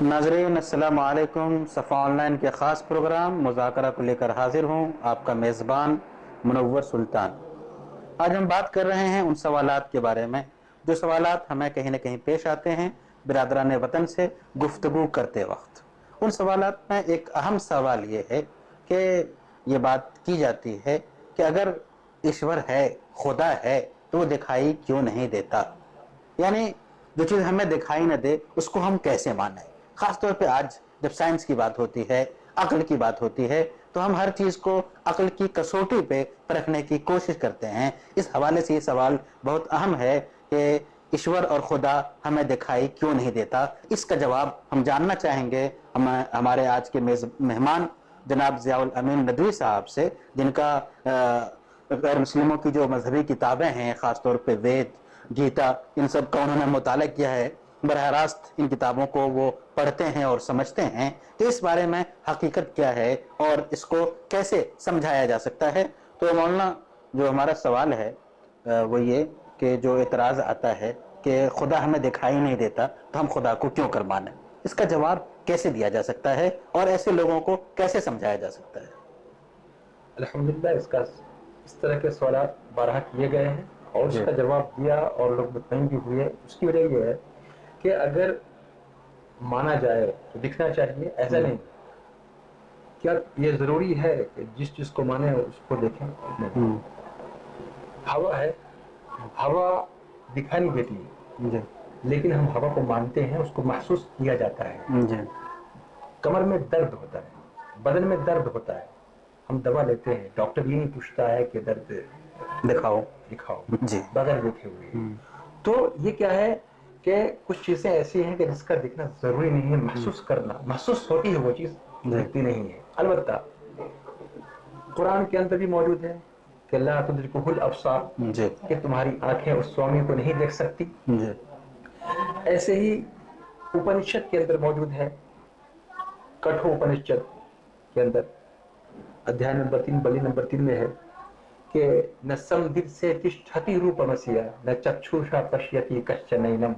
नाज़रीन अस्सलाम वालेकुम। सफ़ा ऑनलाइन के ख़ास प्रोग्राम मुज़ाकरा को लेकर हाजिर हूँ, आपका मेज़बान मुनव्वर सुल्तान। आज हम बात कर रहे हैं उन सवालात के बारे में जो सवालात हमें कहीं ना कहीं पेश आते हैं बिरादरान वतन से गुफ्तगू करते वक्त। उन सवालात में एक अहम सवाल ये है कि ये बात की जाती है कि अगर ईश्वर है, खुदा है, तो वो दिखाई क्यों नहीं देता। यानी जो चीज़ हमें दिखाई न दे उसको हम कैसे माने। खासतौर पे आज जब साइंस की बात होती है, अक्ल की बात होती है, तो हम हर चीज़ को अक्ल की कसौटी पे परखने की कोशिश करते हैं। इस हवाले से ये सवाल बहुत अहम है कि ईश्वर और खुदा हमें दिखाई क्यों नहीं देता। इसका जवाब हम जानना चाहेंगे हमारे आज के मेहमान जनाब ज़ियाउल अमीन नदवी साहब से, जिनका गैर मुस्लिमों की जो मजहबी किताबें हैं, ख़ासतौर पे वेद, गीता, इन सब का उन्होंने मुताला किया है। बरह रास्त इन किताबों को वो पढ़ते हैं और समझते हैं कि इस बारे में हकीकत क्या है और इसको कैसे समझाया जा सकता है। तो मौलाना, जो हमारा सवाल है वो ये कि जो एतराज़ आता है कि खुदा हमें दिखाई नहीं देता तो हम खुदा को क्यों कर माने, इसका जवाब कैसे दिया जा सकता है और ऐसे लोगों को कैसे समझाया जा सकता है? अल्हम्दुलिल्लाह, इसका इस तरह के सवाल बारहा किए गए हैं और उसका जवाब दिया और लोग मुतमईन भी हुए। उसकी वजह यह है कि अगर माना जाए तो दिखना चाहिए, ऐसा नहीं। क्या ये जरूरी है कि जिस चीज को माने उसको देखें? नहीं। हवा है, हवा दिखाई नहीं देती है, लेकिन हम हवा को मानते हैं, उसको महसूस किया जाता है। कमर में दर्द होता है, बदन में दर्द होता है, हम दवा लेते हैं, डॉक्टर ये नहीं पूछता है कि दर्द दिखाओ जी, बगैर देखे हुए। तो ये क्या है कि कुछ चीजें ऐसी हैं कि जिसका दिखना जरूरी नहीं है, महसूस करना। महसूस होती है वो चीज, दिखती नहीं है। अलबत्ता कुरान के अंदर भी मौजूद है कि ला तुदरिकुहुल अब्सार, कि तुम्हारी आंखें उस स्वामी को नहीं देख सकती। ऐसे ही उपनिषद के अंदर मौजूद है, कठोपनिषद के अंदर अध्याय नंबर 3 बलि नंबर 3 में है कि न समदिर से तिष्ठति रूपमस्या न चक्षुषा पश्यति कश्चनैनम,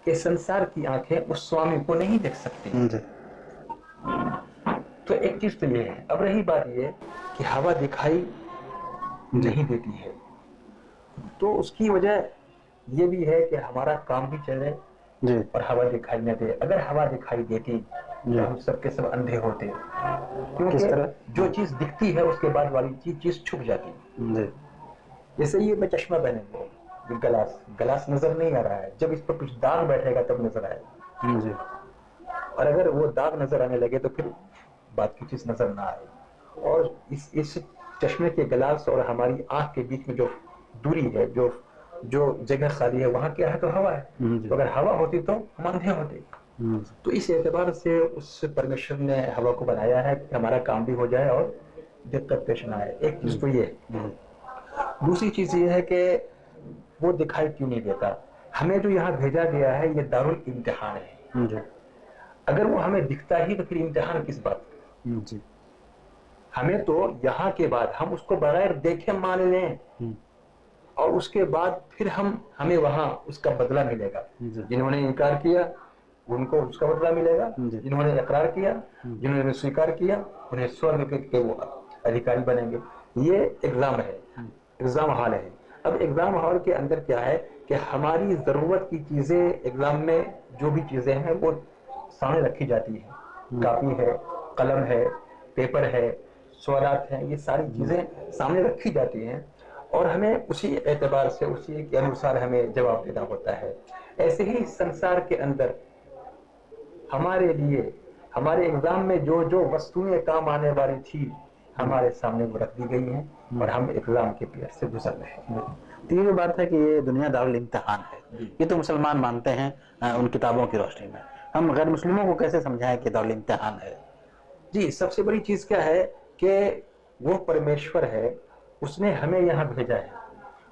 कि संसार की आंखें उस स्वामी को नहीं देख सकती। तो एक चीज तो ये है। अब रही बात ये कि हवा दिखाई नहीं देती है, तो उसकी वजह ये भी है कि हमारा काम भी चले और हवा दिखाई न दे। अगर हवा दिखाई देती तो हम सबके सब अंधे होते, क्योंकि जो चीज दिखती है उसके बाद वाली चीज छुप जाती है। जैसे ये मैं चश्मा पहने हुए, गलास नजर नहीं आ रहा है, जब इस पर कुछ दाग बैठेगा तब नजर आएगा। और अगर वो दाग नजर आने लगे तो फिर बात की चीज नजर ना आए। और इस चश्मे के गिलास और हमारी आंख के बीच में जो दूरी है, जो जगह खाली है, वहां क्या है? तो हवा है। तो अगर हवा होती तो हम अंधे होते। तो इस एतबार से उस परमेश्वर ने हवा को बनाया है कि हमारा काम भी हो जाए और दिक्कत पेश ना आए। एक चीज तो ये। दूसरी चीज ये है कि वो दिखाई क्यों नहीं देता। हमें जो यहाँ भेजा गया है ये दारुल इम्तिहान है। अगर वो हमें दिखता ही तो फिर इम्तिहान किस बात का? हमें तो यहाँ के बाद हम उसको बगैर देखे मान लें और उसके बाद फिर हमें वहां उसका बदला मिलेगा। जिन्होंने इनकार किया उनको उसका बदला मिलेगा, जिन्होंने इकरार किया, जिन्होंने स्वीकार किया, उन्हें स्वर्ग के वो अधिकारी बनेंगे। ये एग्जाम है, एग्जाम हॉल है। अब एग्जाम हॉल के अंदर क्या है कि हमारी जरूरत की चीजें, एग्जाम में जो भी चीजें हैं वो सामने रखी जाती है। कापी है, कलम है, पेपर है, सवालात हैं, ये सारी चीजें सामने रखी जाती हैं और हमें उसी एतबार से, उसी के अनुसार हमें जवाब देना होता है। ऐसे ही संसार के अंदर हमारे लिए, हमारे एग्जाम में जो जो वस्तुएं काम आने वाली थी हमारे सामने वो रख दी गई हैं और हम एग्जाम के पीरियड से गुजर रहे हैं। तो ये बात है कि ये दुनिया दारुल इम्तिहान है, ये तो मुसलमान मानते हैं उन किताबों की रोशनी में। हम गैर मुस्लिमों को कैसे समझाएं कि दारुल इम्तिहान है? जी, सबसे बड़ी चीज क्या है कि वो परमेश्वर है, उसने हमें यहाँ भेजा है।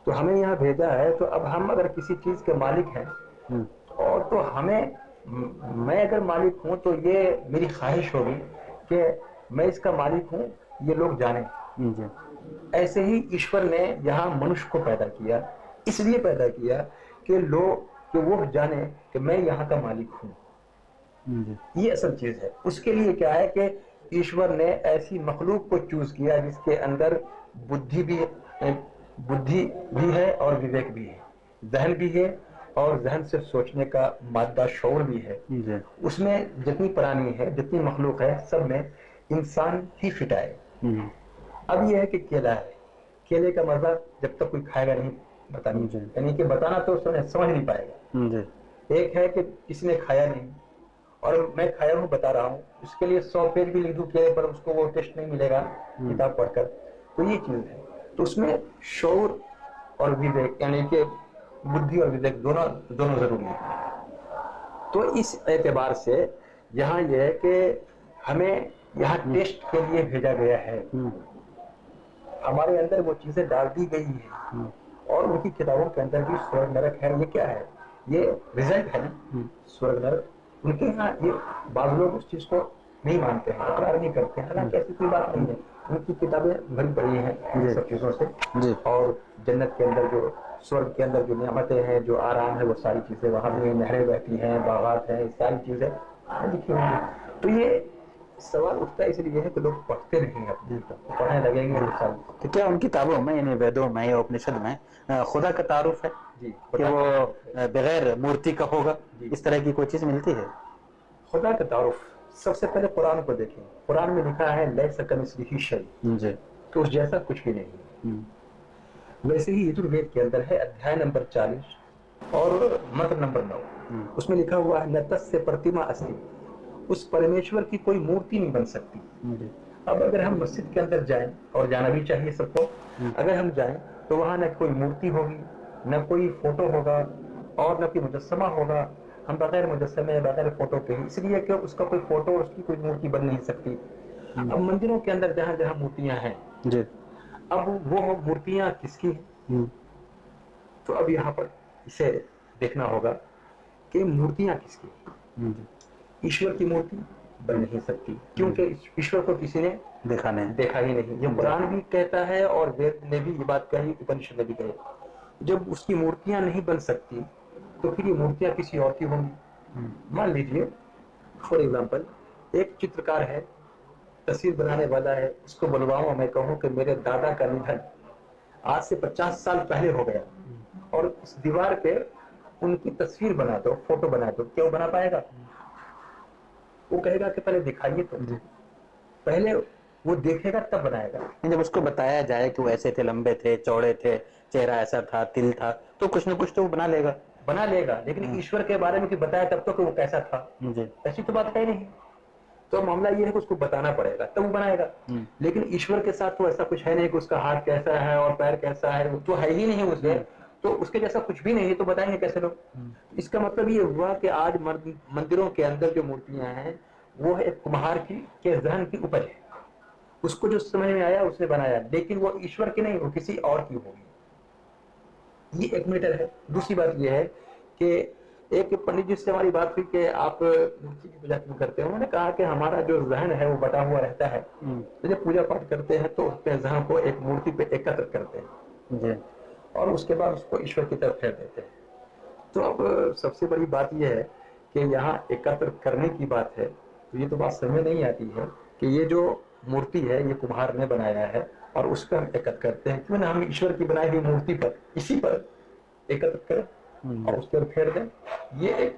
तो हमें यहाँ भेजा है तो अब हम अगर किसी चीज के मालिक हैं और तो हमें, मैं अगर मालिक हूं तो ये मेरी ख्वाहिश होगी कि मैं इसका मालिक हूं, ये लोग जाने। ऐसे ही ईश्वर ने यहाँ मनुष्य को पैदा किया, इसलिए पैदा किया कि वो जाने कि मैं यहाँ का मालिक हूं। ये असल चीज है। उसके लिए क्या है कि ईश्वर ने ऐसी मखलूक को चूज किया जिसके अंदर बुद्धि भी बुद्धि भी है और विवेक भी है, जहन भी है और जहन से सोचने का मादा शौर भी है। उसमें जितनी प्राणी है, जितनी मखलूक है, सब में इंसान ही फिट आए। अब ये है कि केला है, केले का मजा जब तक कोई खाएगा नहीं बता नहीं, यानी कि बताना तो समझ नहीं पाएगा। एक है कि किसी ने खाया नहीं और मैं खाया हूँ बता रहा हूँ, उसके लिए 100 पेज भी लिख दूं केले पर, उसको वो टेस्ट नहीं मिलेगा किताब पढ़कर। तो ये चीज है। तो उसमें शौर और विवेक, यानी कि बुद्धि और विवेक दोनों दोनों जरूरी है। तो इस एतबार से यहाँ यह है कि हमें यहाँ टेस्ट के लिए भेजा गया है, हमारे अंदर वो चीजें डाल दी गई है और उनकी किताबों के अंदर भी स्वर्ग नरक है। ये क्या है? ये रिजल्ट है ना, स्वर्ग नरक। उनके यहाँ ये बाज लोग उस चीज को नहीं मानते हैं, इकरार नहीं करते हैं, हालांकि ऐसी कोई बात नहीं है। उनकी किताबें भरी पड़ी हैं सब चीजों से। और जन्नत के अंदर जो, स्वर्ग के अंदर जो नियामतें हैं, जो आराम है, वो सारी चीजें वहां भी, नहरें बहती हैं, बागात हैं, सारी चीजें लिखी होंगी। तो ये सवाल उठता इसलिए है कि लोग पढ़ते नहीं हैं, पढ़ने लगेंगे तो क्या उन किताबों में, यानी वेदों में या उपनिषद में खुदा का तारुफ है कि वो बगैर मूर्ति का होगा, इस तरह की कोई चीज मिलती है? खुदा का तारुफ सबसे पहले कुरान को देखें। कुरान में लिखा है लैसा कमिस्लिही शै, तो उस जैसा कुछ भी नहीं। वैसे ही यजुर्वेद के अंदर है अध्याय नंबर 40 और मंत्र नंबर 9, उसमें लिखा हुआ है न तस्य प्रतिमा अस्ति, उस परमेश्वर की कोई मूर्ति नहीं बन सकती। अब अगर हम मस्जिद के अंदर जाएं, और जाना भी चाहिए सबको, अगर हम जाएं तो वहां न कोई मूर्ति होगी, न कोई फोटो होगा और न कोई मुजस्समा होगा। हम बगैर मुजस्समे, बगैर फोटो के ही, इसलिए कि उसका कोई फोटो और उसकी कोई मूर्ति बन नहीं सकती। अब मंदिरों के अंदर जहाँ जहाँ मूर्तियां हैं, अब वो मूर्तियां किसकी हैं? तो अब यहाँ पर इसे देखना होगा कि मूर्तियां किसकी हैं। ईश्वर की मूर्ति बन नहीं सकती, क्योंकि ईश्वर को किसी ने देखा ही नहीं। ये कुरान भी कहता है और वेद ने भी ये बात कही, उपनिषद ने भी कही। जब उसकी मूर्तियां नहीं बन सकती तो फिर ये मूर्तियां किसी और की होंगी। मान लीजिए फॉर एग्जाम्पल, एक चित्रकार है, तस्वीर बनाने वाला है, उसको बुलवाऊं, मैं कहूं कि मेरे दादा का निधन आज से 50 साल पहले हो गया और इस दीवार पे उनकी तस्वीर बना दो, फोटो बना दो, क्या वो बना पाएगा? वो कहेगा कि पहले दिखाइए, तो पहले वो देखेगा तब बनाएगा। जब उसको बताया जाए कि वो ऐसे थे, लंबे थे, चौड़े थे, चेहरा ऐसा था, तिल था, तो कुछ ना कुछ तो वो बना लेगा। लेकिन ईश्वर के बारे में कि बताया तब तो कि वो कैसा था, ऐसी तो बात है नहीं। तो मामला ये है कि उसको बताना पड़ेगा तब वो बनाएगा। लेकिन ईश्वर के साथ तो ऐसा कुछ है नहीं कि उसका हाथ कैसा है और पैर कैसा है, वो तो है ही नहीं उसके, तो उसके जैसा कुछ भी नहीं है, तो बताएंगे कैसे लोग? इसका मतलब ये हुआ कि आज मंदिरों के अंदर जो मूर्तियां हैं वो है एक कुम्हार के जहन की उपज है, उसको जो समझ में आया उसने बनाया, लेकिन वो ईश्वर की नहीं, वो किसी और की होगी। ये एक मैटर है। दूसरी बात ये है कि एक पंडित जी से हमारी बात हुई कि आप मूर्ति की पूजा क्यों करते हो? उन्होंने कहा कि हमारा जो जहन है वो बटा हुआ रहता है, तो जब पूजा पाठ करते हैं तो अपने जहन को एक मूर्ति पे एकत्र करते हैं और उसके बाद उसको ईश्वर की तरफ फेर देते हैं। तो अब सबसे बड़ी बात यह है कि यहाँ एकत्र करने की बात है, तो ये तो बात समझ नहीं आती है कि ये जो मूर्ति है ये कुम्हार ने बनाया है और उस पर हम एकत्र करते हैं, क्यों ना हम ईश्वर की बनाई हुई मूर्ति पर, इसी पर एकत्र करें और उस पर फेर दें। ये एक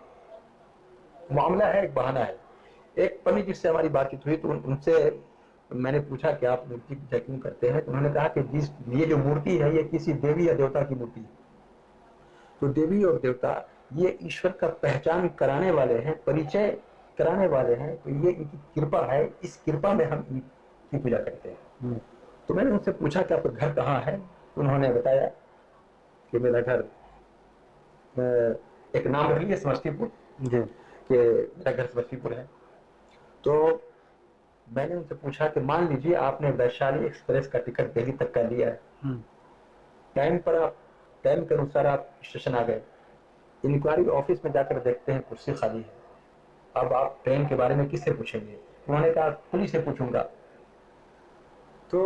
मामला है, एक बहाना है। एक पंडित जिससे हमारी बातचीत हुई तो उनसे मैंने पूछा कि आप मूर्ति की पूजा क्यों करते हैं? तो उन्होंने कहा कि ये जो मूर्ति है ये किसी देवी या देवता की मूर्ति है। तो देवी और देवता ये ईश्वर का पहचान कराने वाले हैं, परिचय कराने वाले हैं, तो ये इनकी कृपा है, इस कृपा में हम इनकी पूजा करते हैं। तो मैंने उनसे पूछा कि आपका घर कहाँ है? तो उन्होंने बताया कि मेरा घर, एक नाम रख लिया समस्तीपुर, कि मेरा घर समस्तीपुर है। तो मैंने उनसे पूछा कि मान लीजिए आपने वैशाली एक्सप्रेस का टिकट दिल्ली तक का लिया है, टाइम के अनुसार आप स्टेशन आ गए, इंक्वायरी ऑफिस में जाकर देखते हैं कुर्सी खाली है, अब आप ट्रेन के बारे में किससे पूछेंगे? उन्होंने कहा पुलिस से पूछूंगा। तो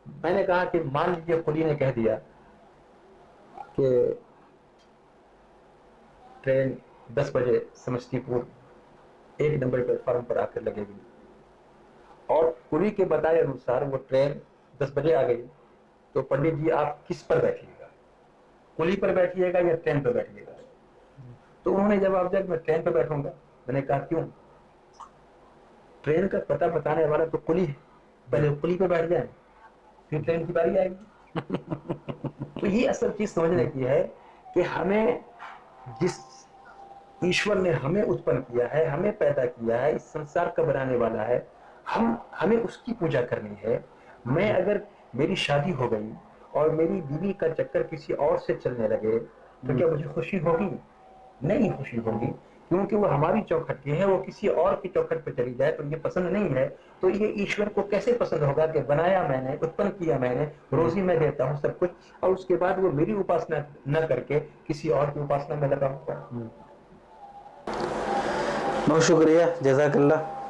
मैंने कहा कि मान लीजिए पुलिस ने कह दिया कि ट्रेन 10 बजे समस्तीपुर एक नंबर प्लेटफॉर्म पर आकर लगेगी और कुली के बताए अनुसार वो ट्रेन 10 बजे आ गई, तो पंडित जी आप किस पर बैठिएगा, कुली पर बैठिएगा या ट्रेन पर बैठिएगा? तो उन्होंने जवाब दिया मैं ट्रेन पर बैठूंगा। मैंने कहा क्यों? ट्रेन का पता बताने वाला तो कुली है, पहले कुली पर बैठ जाए फिर ट्रेन की बारी आएगी। तो ये असल चीज समझने की है कि हमें जिस ईश्वर ने हमें उत्पन्न किया है, हमें पैदा किया है, इस संसार का बनाने वाला है, हमें उसकी पूजा करनी है। मैं अगर मेरी शादी हो गई और मेरी बीवी का चक्कर किसी और से चलने लगे तो क्या मुझे खुशी होगी? नहीं खुशी होगी, क्योंकि वो हमारी चौखट की है, वो किसी और की चौखट पर चली जाए तो ये पसंद नहीं है। तो ये ईश्वर को कैसे पसंद होगा कि बनाया मैंने, उत्पन्न किया मैंने, रोजी मैं देता हूँ सब कुछ, और उसके बाद वो मेरी उपासना न करके किसी और की उपासना में लगा होगा। बहुत शुक्रिया, जज़ाकल्लाह।